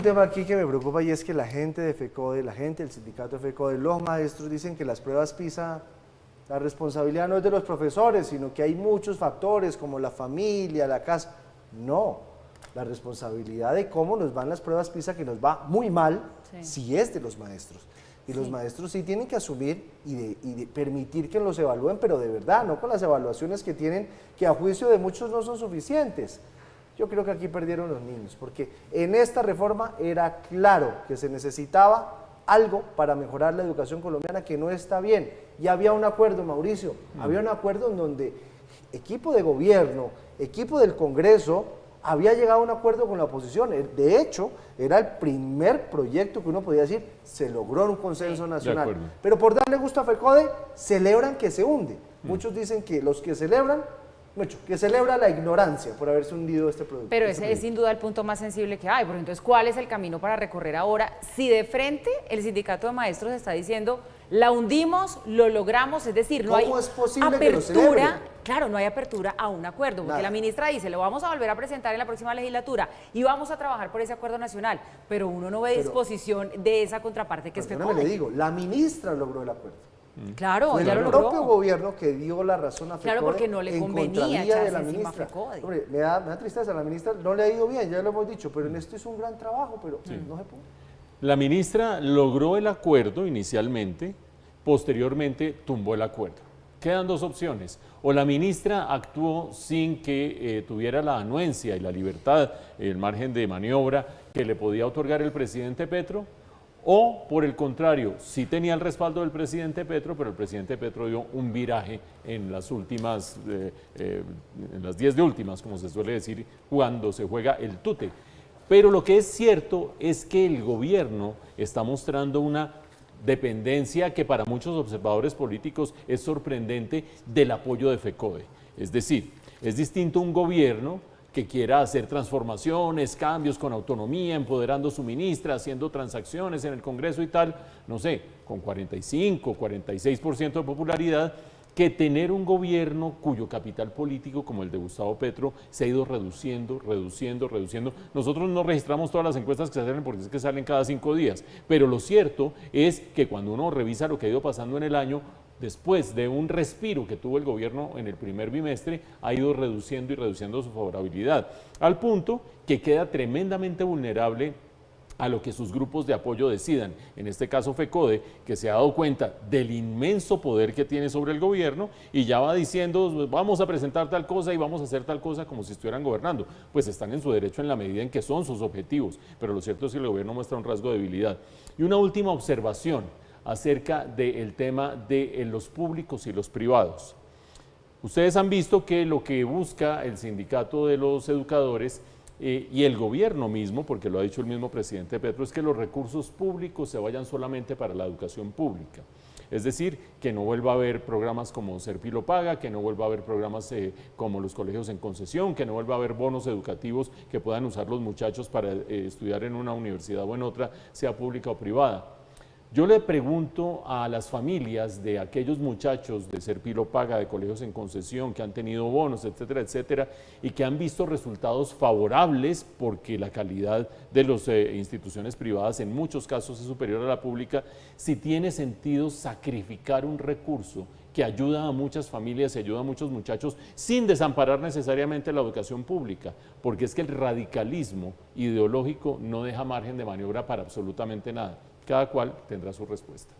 Un tema aquí que me preocupa y es que la gente de FECODE, la gente del sindicato de FECODE, los maestros dicen que las pruebas PISA, la responsabilidad no es de los profesores, sino que hay muchos factores como la familia, la casa. No, la responsabilidad de cómo nos van las pruebas PISA, que nos va muy mal, sí es de los maestros. Y los maestros sí tienen que asumir y permitir que los evalúen, pero de verdad, no con las evaluaciones que tienen, que a juicio de muchos no son suficientes. Yo creo que aquí perdieron los niños, porque en esta reforma era claro que se necesitaba algo para mejorar la educación colombiana que no está bien. Y había un acuerdo, Mauricio, había un acuerdo en donde equipo de gobierno, equipo del Congreso, había llegado a un acuerdo con la oposición. De hecho, era el primer proyecto que uno podía decir, se logró un consenso nacional. Pero por darle gusto a FECODE, celebran que se hunde. Muchos dicen que los que celebran, que celebra la ignorancia por haberse hundido este producto. Pero ese es sin duda el punto más sensible que hay, porque entonces, ¿cuál es el camino para recorrer ahora? Si de frente el sindicato de maestros está diciendo, la hundimos, lo logramos, es decir, no hay apertura, claro, no hay apertura a un acuerdo, porque la ministra dice, lo vamos a volver a presentar en la próxima legislatura y vamos a trabajar por ese acuerdo nacional, pero uno no ve disposición de esa contraparte que es FECODE. Le digo, la ministra logró el acuerdo. Claro, fue ya lo logró. El propio gobierno que dio la razón a FECODE. Claro, porque no le convenía echarse encima a FECODE. Hombre, me da tristeza, a la ministra no le ha ido bien, ya lo hemos dicho, pero en esto hizo un gran trabajo, pero no se pudo. La ministra logró el acuerdo inicialmente, posteriormente tumbó el acuerdo. Quedan dos opciones, o la ministra actuó sin que tuviera la anuencia y la libertad, el margen de maniobra que le podía otorgar el presidente Petro, o por el contrario, sí tenía el respaldo del presidente Petro, pero el presidente Petro dio un viraje en las últimas, en las 10 de últimas, como se suele decir, cuando se juega el tute. Pero lo que es cierto es que el gobierno está mostrando una dependencia que para muchos observadores políticos es sorprendente del apoyo de FECODE. Es decir, es distinto un gobierno que quiera hacer transformaciones, cambios con autonomía, empoderando su ministra, haciendo transacciones en el Congreso y tal, no sé, con 45, 46% de popularidad, que tener un gobierno cuyo capital político, como el de Gustavo Petro, se ha ido reduciendo. Nosotros no registramos todas las encuestas que se hacen porque es que salen cada 5 días, pero lo cierto es que cuando uno revisa lo que ha ido pasando en el año, después de un respiro que tuvo el gobierno en el primer bimestre, ha ido reduciendo su favorabilidad, al punto que queda tremendamente vulnerable a lo que sus grupos de apoyo decidan, en este caso FECODE, que se ha dado cuenta del inmenso poder que tiene sobre el gobierno y ya va diciendo, vamos a presentar tal cosa y vamos a hacer tal cosa como si estuvieran gobernando. Pues están en su derecho en la medida en que son sus objetivos, pero lo cierto es que el gobierno muestra un rasgo de debilidad. Y una última observación acerca del tema de los públicos y los privados. Ustedes han visto que lo que busca el sindicato de los educadores y el gobierno mismo, porque lo ha dicho el mismo presidente Petro, es que los recursos públicos se vayan solamente para la educación pública. Es decir, que no vuelva a haber programas como Serpi lo paga, que no vuelva a haber programas como los colegios en concesión, que no vuelva a haber bonos educativos que puedan usar los muchachos para estudiar en una universidad o en otra, sea pública o privada. Yo le pregunto a las familias de aquellos muchachos de Serpi lo paga, de colegios en concesión, que han tenido bonos, etcétera, etcétera, y que han visto resultados favorables porque la calidad de las instituciones privadas en muchos casos es superior a la pública, si tiene sentido sacrificar un recurso que ayuda a muchas familias y ayuda a muchos muchachos sin desamparar necesariamente la educación pública, porque es que el radicalismo ideológico no deja margen de maniobra para absolutamente nada. Cada cual tendrá su respuesta.